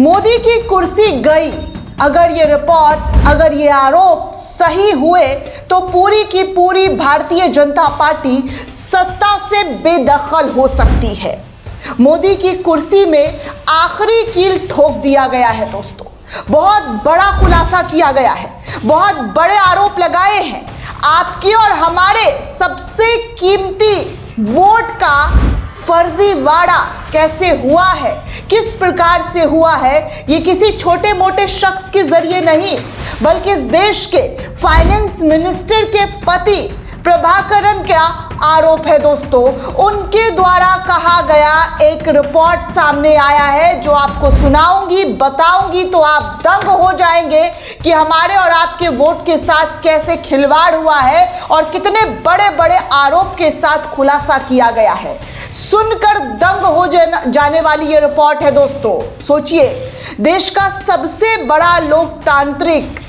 मोदी की कुर्सी गई। अगर ये रिपोर्ट, अगर ये आरोप सही हुए तो पूरी की पूरी भारतीय जनता पार्टी सत्ता से बेदखल हो सकती है। मोदी की कुर्सी में आखिरी कील ठोक दिया गया है दोस्तों। बहुत बड़ा खुलासा किया गया है, बहुत बड़े आरोप लगाए हैं। आपके और हमारे सबसे कीमती वोट का फर्जीवाड़ा कैसे हुआ है, किस प्रकार से हुआ है, ये किसी छोटे मोटे शख्स के जरिए नहीं, बल्कि इस देश के फाइनेंस मिनिस्टर के पति प्रभाकरन का आरोप है दोस्तों। उनके द्वारा कहा गया एक रिपोर्ट सामने आया है जो आपको सुनाऊंगी, बताऊंगी तो आप दंग हो जाएंगे कि हमारे और आपके वोट के साथ कैसे खिलवाड़ हुआ है और कितने बड़े बड़े आरोप के साथ खुलासा किया गया है। सुनकर दंग हो जाने वाली ये रिपोर्ट है दोस्तों। सोचिए, देश का सबसे बड़ा लोकतांत्रिक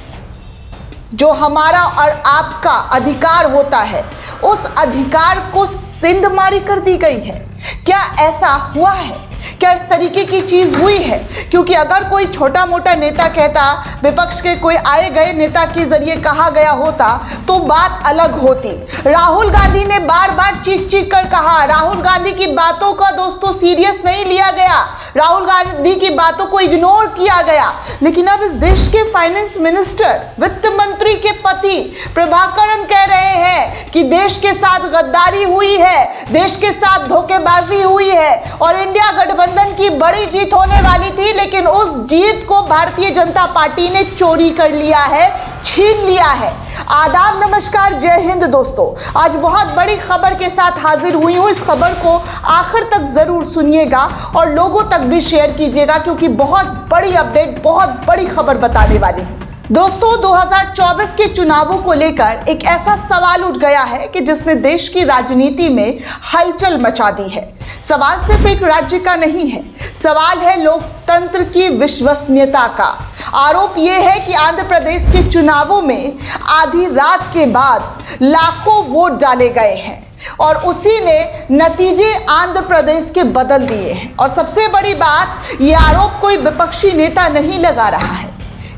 जो हमारा और आपका अधिकार होता है, उस अधिकार को सिंधमारी कर दी गई है। क्या ऐसा हुआ है? क्या इस तरीके की चीज हुई है? क्योंकि अगर कोई छोटा मोटा नेता कहता, विपक्ष के कोई आए गए नेता के जरिए कहा गया होता तो बात अलग होती। राहुल गांधी ने बार बार चीख चीख कर कहा, राहुल गांधी की बातों का दोस्तों सीरियस नहीं लिया गया, राहुल गांधी की बातों को इग्नोर किया गया। लेकिन अब इस देश के फाइनेंस मिनिस्टर, वित्त मंत्री के पति प्रभाकरन कह रहे हैं कि देश के साथ गद्दारी हुई है, देश के साथ धोखेबाजी हुई है और इंडिया गठबंधन की बड़ी जीत होने वाली थी, लेकिन उस जीत को भारतीय जनता पार्टी ने चोरी कर लिया है, छीन लिया है। आदाब, नमस्कार, जय हिंद दोस्तों। आज बहुत बड़ी खबर के साथ हाजिर हुई हूं। इस खबर को आखिर तक जरूर सुनिएगा और लोगों तक भी शेयर कीजिएगा, क्योंकि बहुत बड़ी अपडेट, बहुत बड़ी खबर बताने वाली है दोस्तों। 2024 के चुनावों को लेकर एक ऐसा सवाल उठ गया है कि जिसने देश की राजनीति में हलचल मचा दी है। सवाल सिर्फ एक राज्य का नहीं है, सवाल है लोकतंत्र की विश्वसनीयता का। आरोप यह है कि आंध्र प्रदेश के चुनावों में आधी रात के बाद लाखों वोट डाले गए हैं और उसी ने नतीजे आंध्र प्रदेश के बदल दिए हैं। और सबसे बड़ी बात, यह आरोप कोई विपक्षी नेता नहीं लगा रहा है,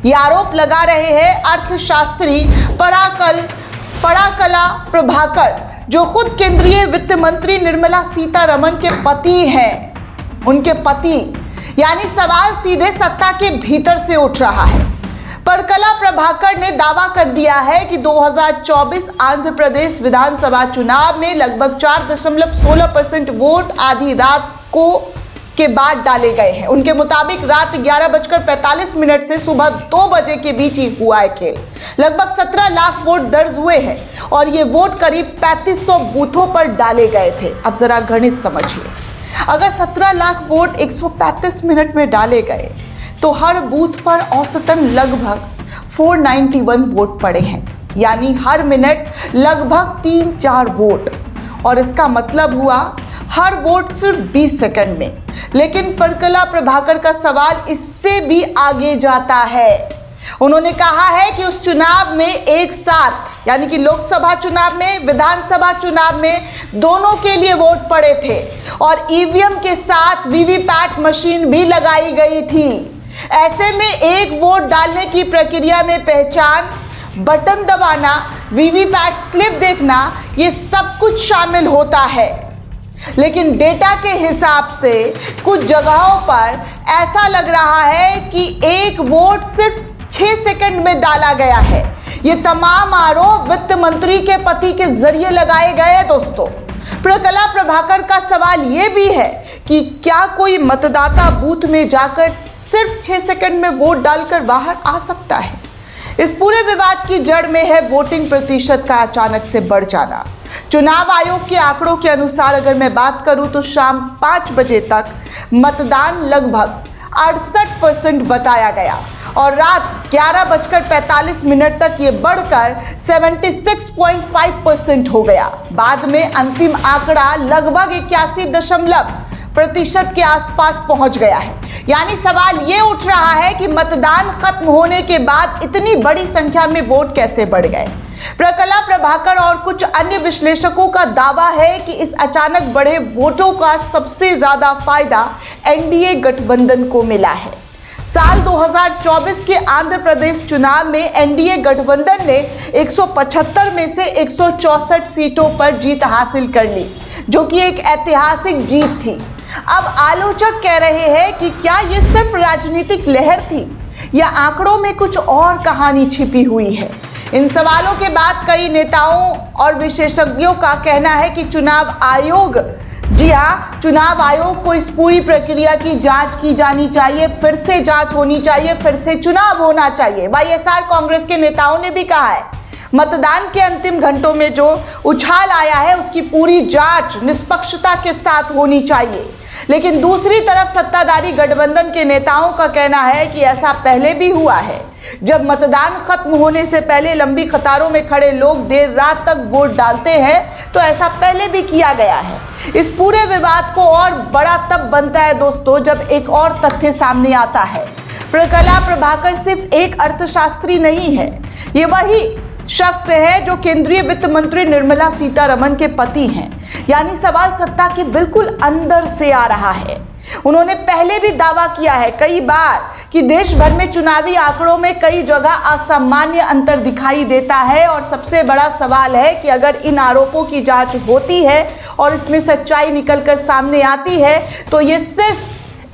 ये आरोप लगा रहे हैं अर्थशास्त्री पराकला प्रभाकर, जो खुद केंद्रीय वित्त मंत्री निर्मला सीतारमण के पति हैं। उनके पति, यानी सवाल सीधे सत्ता के भीतर से उठ रहा है। परकला प्रभाकर ने दावा कर दिया है कि 2024 आंध्र प्रदेश विधानसभा चुनाव में लगभग 4.16% वोट आधी रात के बाद डाले गए हैं। उनके मुताबिक रात 11:45 से सुबह 2 बजे के बीच ही हुआ है खेल। लगभग 17 लाख वोट दर्ज हुए हैं और ये वोट करीब 3500 बूथों पर डाले गए थे। अब जरा गणित समझिए, अगर 17 लाख वोट 135 मिनट में डाले गए तो हर बूथ पर औसतन लगभग 491 वोट पड़े हैं, यानी हर मिनट लगभग 3-4 वोट। और इसका मतलब हुआ हर वोट सिर्फ 20 सेकंड में। लेकिन परकला प्रभाकर का सवाल इससे भी आगे जाता है। उन्होंने कहा है कि उस चुनाव में एक साथ, यानी कि लोकसभा चुनाव में, विधानसभा चुनाव में, दोनों के लिए वोट पड़े थे और ईवीएम के साथ वीवीपैट मशीन भी लगाई गई थी। ऐसे में एक वोट डालने की प्रक्रिया में पहचान, बटन दबाना, वीवीपैट स्लिप देखना, ये सब कुछ शामिल होता है। लेकिन डेटा के हिसाब से कुछ जगहों पर ऐसा लग रहा है कि एक वोट सिर्फ 6 सेकंड में डाला गया है। ये तमाम आरोप वित्त मंत्री के पति के जरिए लगाए गए हैं दोस्तों। परकला प्रभाकर का सवाल ये भी है कि क्या कोई मतदाता बूथ में जाकर सिर्फ 6 सेकंड में वोट डालकर बाहर आ सकता है? इस पूरे विवाद की जड़ में है वोटिंग प्रतिशत का अचानक से बढ़ जाना। चुनाव आयोग के आंकड़ों के अनुसार अगर मैं बात करूं तो शाम 5 बजे तक मतदान लगभग 68% बताया गया और रात 11:45 तक ये बढ़कर 76.5% हो गया। बाद में अंतिम आंकड़ा लगभग 81% के आसपास पहुंच गया है। यानी सवाल ये उठ रहा है कि मतदान खत्म होने के बाद इतनी बड़ी संख्या में वोट कैसे बढ़ गए। परकला प्रभाकर और कुछ अन्य विश्लेषकों का दावा है कि इस अचानक बढ़े वोटों का सबसे ज्यादा फायदा एनडीए गठबंधन को मिला है। साल 2024 के आंध्र प्रदेश चुनाव में एनडीए गठबंधन ने 175 में से 164 सीटों पर जीत हासिल कर ली, जो कि एक ऐतिहासिक जीत थी। अब आलोचक कह रहे हैं कि क्या ये सिर्फ राजनीतिक लहर थी या आंकड़ों में कुछ और कहानी छिपी हुई है। इन सवालों के बाद कई नेताओं और विशेषज्ञों का कहना है कि चुनाव आयोग को इस पूरी प्रक्रिया की जांच की जानी चाहिए, फिर से जांच होनी चाहिए, फिर से चुनाव होना चाहिए। वाईएसआर कांग्रेस के नेताओं ने भी कहा है मतदान के अंतिम घंटों में जो उछाल आया है उसकी पूरी जांच निष्पक्षता के साथ होनी चाहिए। लेकिन दूसरी तरफ सत्ताधारी गठबंधन के नेताओं का कहना है कि ऐसा पहले भी हुआ है। जब मतदान खत्म होने से पहले लंबी कतारों में खड़े लोग देर रात तक वोट डालते हैं, तो ऐसा पहले भी किया गया है। इस पूरे विवाद को और बड़ा तब बनता है दोस्तों जब एक और तथ्य सामने आता है। प्रकला प्रभाकर सिर्फ एक अर्थशास्त्री नहीं है, ये वही शख्स है जो केंद्रीय वित्त मंत्री निर्मला सीतारमण के पति हैं। यानी सवाल सत्ता के बिल्कुल अंदर से आ रहा है। उन्होंने पहले भी दावा किया है कई बार कि देश भर में चुनावी आंकड़ों में कई जगह असामान्य अंतर दिखाई देता है, और सबसे बड़ा सवाल है कि अगर इन आरोपों की जांच होती है और इसमें सच्चाई निकलकर सामने आती है तो ये सिर्फ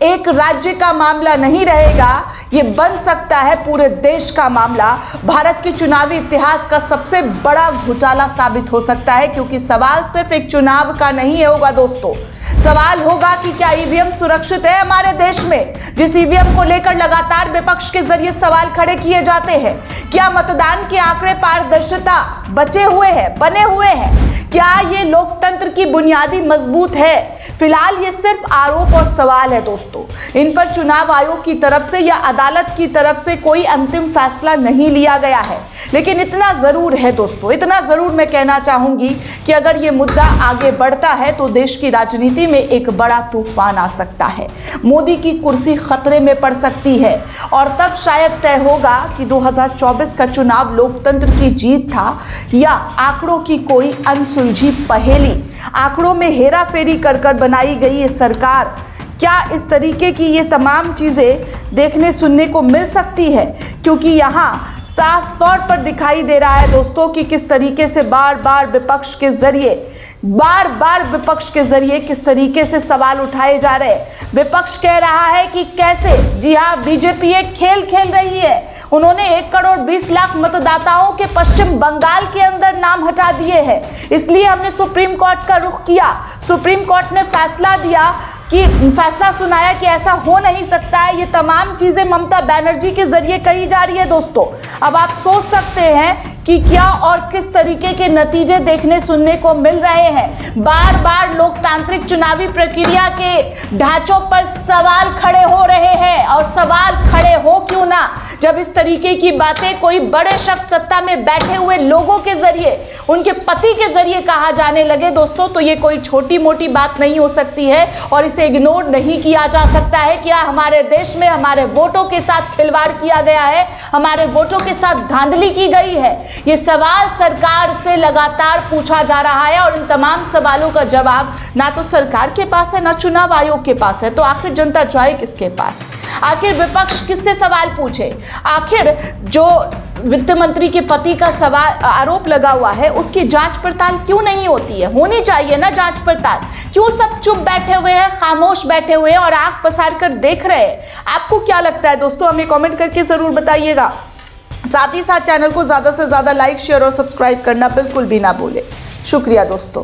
एक राज्य का मामला नहीं रहेगा, ये बन सकता है पूरे देश का मामला। भारत के चुनावी इतिहास का सबसे बड़ा घोटाला साबित हो सकता है, क्योंकि सवाल सिर्फ एक चुनाव का नहीं होगा दोस्तों। सवाल होगा कि क्या ईवीएम सुरक्षित है हमारे देश में, जिस ईवीएम को लेकर लगातार विपक्ष के जरिए सवाल खड़े किए जाते हैं। क्या मतदान के आंकड़े पारदर्शिता बने हुए हैं? क्या ये लोकतंत्र की बुनियादी मजबूत है? फिलहाल ये सिर्फ आरोप और सवाल है दोस्तों। इन पर चुनाव आयोग की तरफ से या अदालत की तरफ से कोई अंतिम फैसला नहीं लिया गया है। लेकिन इतना जरूर है दोस्तों, इतना जरूर मैं कहना चाहूंगी कि अगर ये मुद्दा आगे बढ़ता है तो देश की राजनीति में एक बड़ा तूफान आ सकता है। मोदी की कुर्सी खतरे में पड़ सकती है, और तब शायद तय होगा कि 2024 का चुनाव लोकतंत्र की जीत था या आंकड़ों की कोई अनसुलझी पहेली। आंकड़ों में हेरा फेरी कर बनाई गई ये सरकार, क्या इस तरीके की ये तमाम चीज़ें देखने सुनने को मिल सकती है? क्योंकि यहाँ साफ तौर पर दिखाई दे रहा है दोस्तों कि किस तरीके से बार बार विपक्ष के जरिए किस तरीके से सवाल उठाए जा रहे हैं। विपक्ष कह रहा है कि कैसे, जी हाँ, बीजेपी एक खेल खेल रही है। उन्होंने 1 करोड़ 20 लाख मतदाताओं के पश्चिम बंगाल के अंदर नाम हटा दिए हैं, इसलिए हमने सुप्रीम कोर्ट का रुख किया। सुप्रीम कोर्ट ने फैसला सुनाया कि ऐसा हो नहीं सकता है। ये तमाम चीजें ममता बनर्जी के जरिए कही जा रही है दोस्तों। अब आप सोच सकते हैं कि क्या और किस तरीके के नतीजे देखने सुनने को मिल रहे हैं। बार बार लोकतांत्रिक चुनावी प्रक्रिया के ढांचों पर सवाल खड़े हो रहे हैं, और सवाल खड़े हो क्यों ना, जब इस तरीके की बातें कोई बड़े शख्स सत्ता में बैठे हुए लोगों के जरिए, उनके पति के जरिए कहा जाने लगे दोस्तों, तो ये कोई छोटी मोटी बात नहीं हो सकती है और इसे इग्नोर नहीं किया जा सकता है। क्या हमारे देश में हमारे वोटों के साथ खिलवाड़ किया गया है, हमारे वोटों के साथ धांधली की गई है? ये सवाल सरकार से लगातार पूछा जा रहा है, और इन तमाम सवालों का जवाब ना तो सरकार के पास है ना चुनाव आयोग के पास है। तो आखिर जनता जाए किसके पास? आखिर विपक्ष किससे सवाल पूछे? आखिर जो वित्त मंत्री के पति का आरोप लगा हुआ है उसकी जांच पड़ताल क्यों नहीं होती है? होनी चाहिए ना जांच पड़ताल। क्यों सब चुप बैठे हुए हैं, खामोश बैठे हुए हैं और आंख पसार कर देख रहे हैं? आपको क्या लगता है दोस्तों? हमें कमेंट करके जरूर बताइएगा। साथ ही साथ चैनल को ज़्यादा से ज़्यादा लाइक, शेयर और सब्सक्राइब करना बिल्कुल भी ना भूलें। शुक्रिया दोस्तों।